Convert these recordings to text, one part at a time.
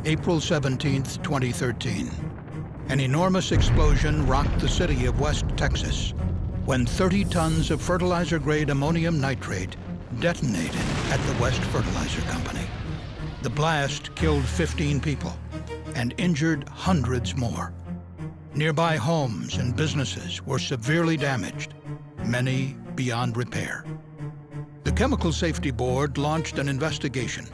April 17, 2013. An enormous explosion rocked the city of West Texas when 30 tons of fertilizer-grade ammonium nitrate detonated at the West Fertilizer Company. The blast killed 15 people and injured hundreds more. Nearby homes and businesses were severely damaged, many beyond repair. The Chemical Safety Board launched an investigation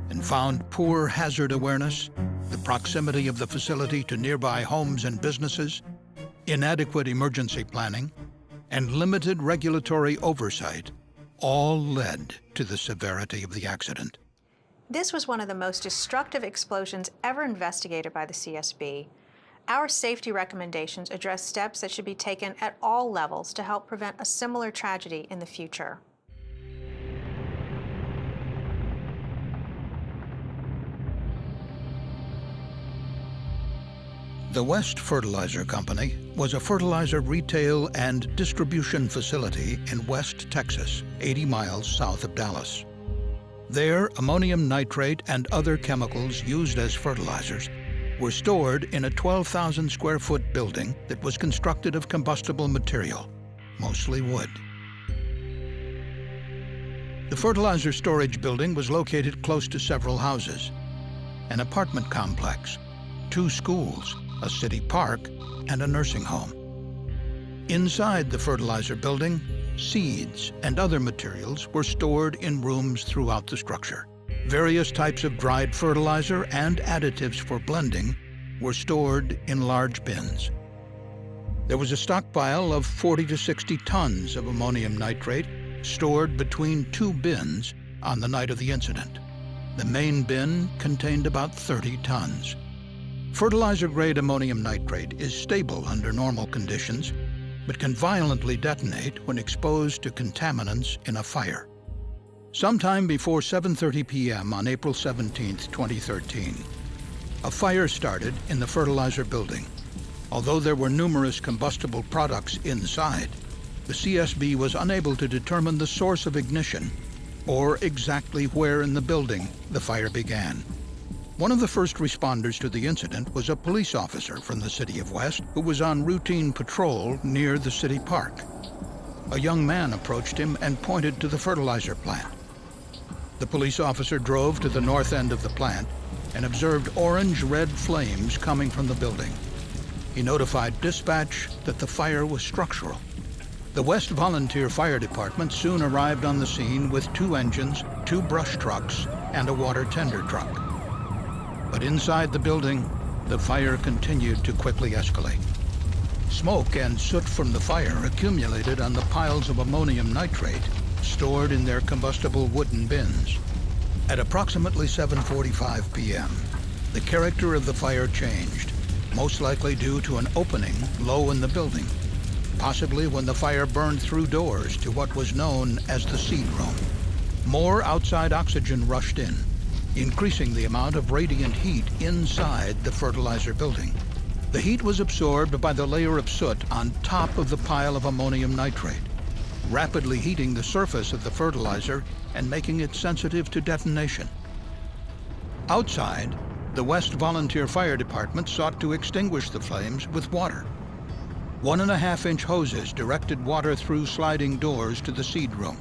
and found poor hazard awareness, the proximity of the facility to nearby homes and businesses, inadequate emergency planning, and limited regulatory oversight all led to the severity of the accident. This was one of the most destructive explosions ever investigated by the CSB. Our safety recommendations address steps that should be taken at all levels to help prevent a similar tragedy in the future. The West Fertilizer Company was a fertilizer retail and distribution facility in West Texas, 80 miles south of Dallas. There, ammonium nitrate and other chemicals used as fertilizers were stored in a 12,000 square foot building that was constructed of combustible material, mostly wood. The fertilizer storage building was located close to several houses, an apartment complex, 2 schools, a city park, and a nursing home. Inside the fertilizer building, seeds and other materials were stored in rooms throughout the structure. Various types of dried fertilizer and additives for blending were stored in large bins. There was a stockpile of 40 to 60 tons of ammonium nitrate stored between 2 bins on the night of the incident. The main bin contained about 30 tons. Fertilizer-grade ammonium nitrate is stable under normal conditions, but can violently detonate when exposed to contaminants in a fire. Sometime before 7:30 p.m. on April 17, 2013, a fire started in the fertilizer building. Although there were numerous combustible products inside, the CSB was unable to determine the source of ignition or exactly where in the building the fire began. One of the first responders to the incident was a police officer from the city of West who was on routine patrol near the city park. A young man approached him and pointed to the fertilizer plant. The police officer drove to the north end of the plant and observed orange-red flames coming from the building. He notified dispatch that the fire was structural. The West Volunteer Fire Department soon arrived on the scene with 2 engines, 2 brush trucks, and a water tender truck. But inside the building, the fire continued to quickly escalate. Smoke and soot from the fire accumulated on the piles of ammonium nitrate stored in their combustible wooden bins. At approximately 7:45 p.m., the character of the fire changed, most likely due to an opening low in the building, possibly when the fire burned through doors to what was known as the seed room. More outside oxygen rushed in, increasing the amount of radiant heat inside the fertilizer building. The heat was absorbed by the layer of soot on top of the pile of ammonium nitrate, rapidly heating the surface of the fertilizer and making it sensitive to detonation. Outside, the West Volunteer Fire Department sought to extinguish the flames with water. 1.5-inch hoses directed water through sliding doors to the seed room.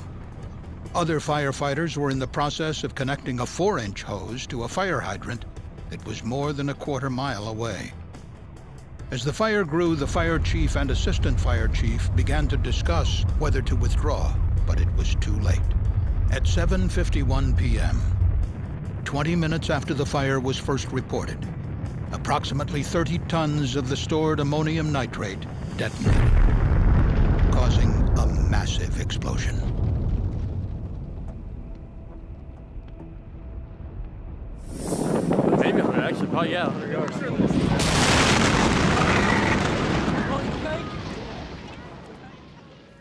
Other firefighters were in the process of connecting a 4-inch hose to a fire hydrant that was more than a quarter mile away. As the fire grew, the fire chief and assistant fire chief began to discuss whether to withdraw, but it was too late. At 7:51 p.m., 20 minutes after the fire was first reported, approximately 30 tons of the stored ammonium nitrate detonated, causing a massive explosion. Maybe 100, actually, probably, yeah, 100 yards.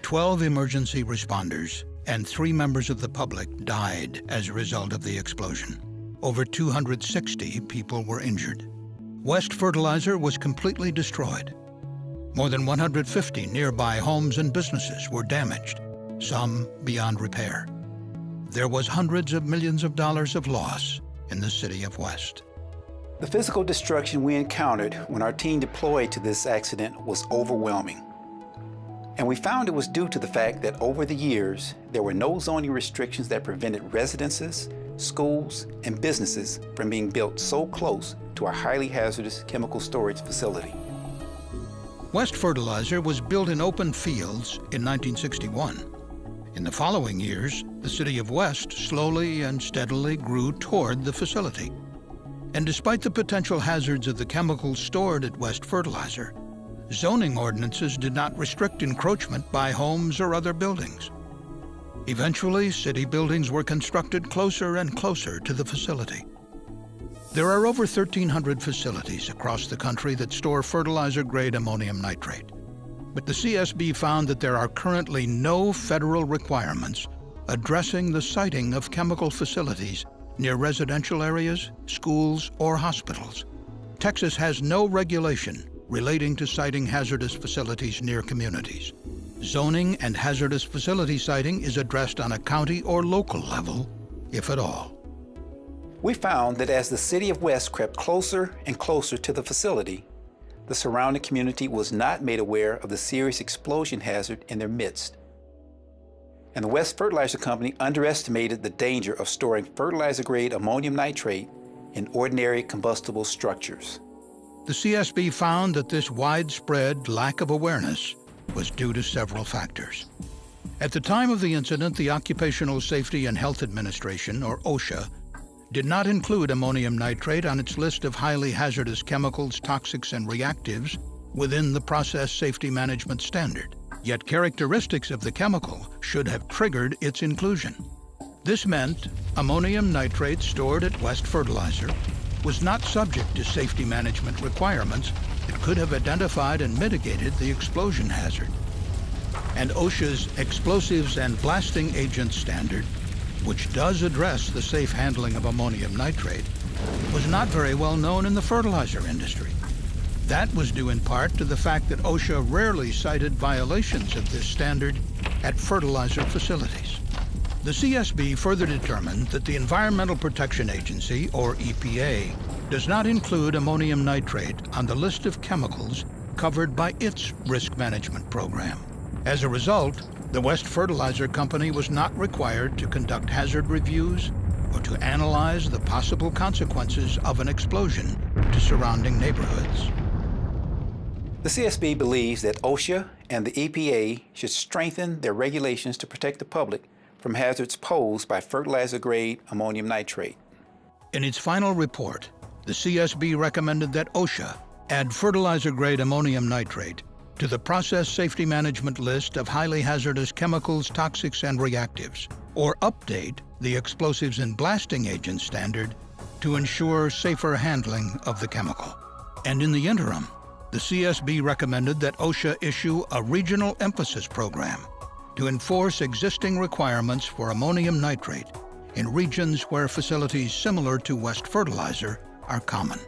12 emergency responders and 3 members of the public died as a result of the explosion. Over 260 people were injured. West Fertilizer was completely destroyed. More than 150 nearby homes and businesses were damaged, some beyond repair. There was hundreds of millions of dollars of loss in the city of West. The physical destruction we encountered when our team deployed to this accident was overwhelming. And we found it was due to the fact that over the years, there were no zoning restrictions that prevented residences, schools, and businesses from being built so close to our highly hazardous chemical storage facility. West Fertilizer was built in open fields in 1961. In the following years, the city of West slowly and steadily grew toward the facility. And despite the potential hazards of the chemicals stored at West Fertilizer, zoning ordinances did not restrict encroachment by homes or other buildings. Eventually, city buildings were constructed closer and closer to the facility. There are over 1,300 facilities across the country that store fertilizer-grade ammonium nitrate. But the CSB found that there are currently no federal requirements addressing the siting of chemical facilities near residential areas, schools, or hospitals. Texas has no regulation relating to siting hazardous facilities near communities. Zoning and hazardous facility siting is addressed on a county or local level, if at all. We found that as the city of West crept closer and closer to the facility, the surrounding community was not made aware of the serious explosion hazard in their midst. And the West Fertilizer Company underestimated the danger of storing fertilizer-grade ammonium nitrate in ordinary combustible structures. The CSB found that this widespread lack of awareness was due to several factors. At the time of the incident, the Occupational Safety and Health Administration, or OSHA, did not include ammonium nitrate on its list of highly hazardous chemicals, toxics, and reactives within the Process Safety Management Standard. Yet characteristics of the chemical should have triggered its inclusion. This meant ammonium nitrate stored at West Fertilizer was not subject to safety management requirements that could have identified and mitigated the explosion hazard. And OSHA's Explosives and Blasting Agents Standard, which does address the safe handling of ammonium nitrate, was not very well known in the fertilizer industry. That was due in part to the fact that OSHA rarely cited violations of this standard at fertilizer facilities. The CSB further determined that the Environmental Protection Agency, or EPA, does not include ammonium nitrate on the list of chemicals covered by its risk management program. As a result, the West Fertilizer Company was not required to conduct hazard reviews or to analyze the possible consequences of an explosion to surrounding neighborhoods. The CSB believes that OSHA and the EPA should strengthen their regulations to protect the public from hazards posed by fertilizer-grade ammonium nitrate. In its final report, the CSB recommended that OSHA add fertilizer-grade ammonium nitrate to the Process Safety Management list of highly hazardous chemicals, toxics, and reactives, or update the Explosives and Blasting Agents Standard to ensure safer handling of the chemical. And in the interim, the CSB recommended that OSHA issue a regional emphasis program to enforce existing requirements for ammonium nitrate in regions where facilities similar to West Fertilizer are common.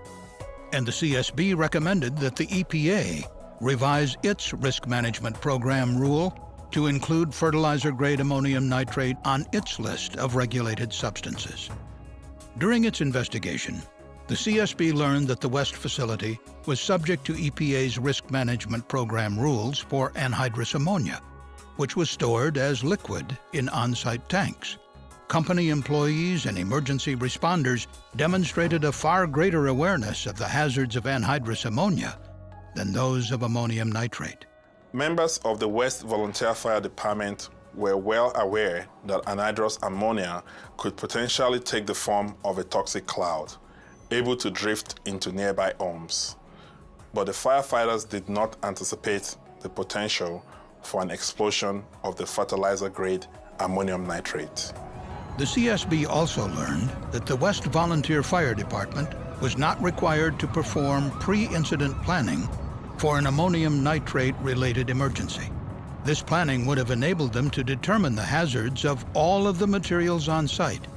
And the CSB recommended that the EPA revise its risk management program rule to include fertilizer-grade ammonium nitrate on its list of regulated substances. During its investigation, the CSB learned that the West facility was subject to EPA's risk management program rules for anhydrous ammonia, which was stored as liquid in on-site tanks. Company employees and emergency responders demonstrated a far greater awareness of the hazards of anhydrous ammonia than those of ammonium nitrate. Members of the West Volunteer Fire Department were well aware that anhydrous ammonia could potentially take the form of a toxic cloud, able to drift into nearby homes. But the firefighters did not anticipate the potential for an explosion of the fertilizer-grade ammonium nitrate. The CSB also learned that the West Volunteer Fire Department was not required to perform pre-incident planning for an ammonium nitrate-related emergency. This planning would have enabled them to determine the hazards of all of the materials on site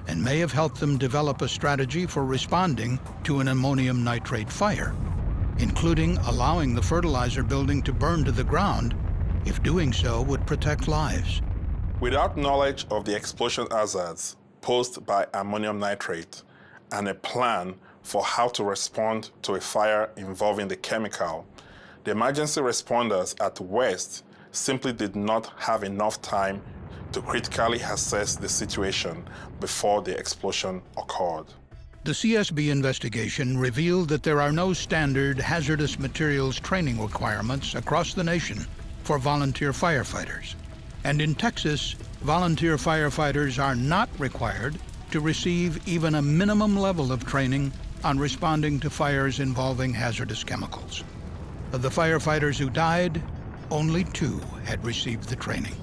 and may have helped them develop a strategy for responding to an ammonium nitrate fire, including allowing the fertilizer building to burn to the ground if doing so would protect lives. Without knowledge of the explosion hazards posed by ammonium nitrate and a plan for how to respond to a fire involving the chemical, the emergency responders at West simply did not have enough time to critically assess the situation before the explosion occurred. The CSB investigation revealed that there are no standard hazardous materials training requirements across the nation for volunteer firefighters. And in Texas, volunteer firefighters are not required to receive even a minimum level of training on responding to fires involving hazardous chemicals. Of the firefighters who died, only 2 had received the training.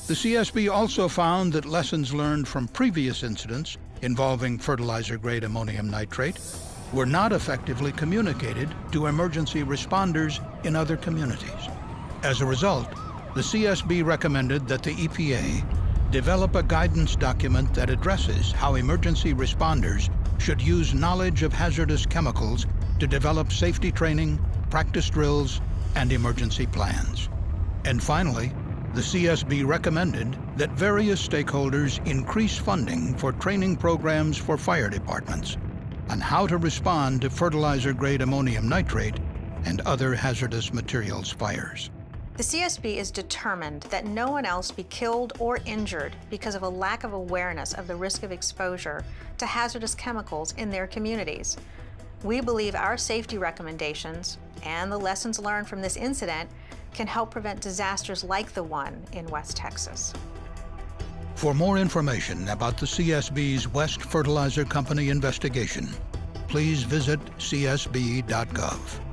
The CSB also found that lessons learned from previous incidents involving fertilizer-grade ammonium nitrate were not effectively communicated to emergency responders in other communities. As a result, the CSB recommended that the EPA develop a guidance document that addresses how emergency responders should use knowledge of hazardous chemicals to develop safety training, practice drills, and emergency plans. And finally, the CSB recommended that various stakeholders increase funding for training programs for fire departments on how to respond to fertilizer-grade ammonium nitrate and other hazardous materials fires. The CSB is determined that no one else be killed or injured because of a lack of awareness of the risk of exposure to hazardous chemicals in their communities. We believe our safety recommendations and the lessons learned from this incident can help prevent disasters like the one in West Texas. For more information about the CSB's West Fertilizer Company investigation, please visit csb.gov.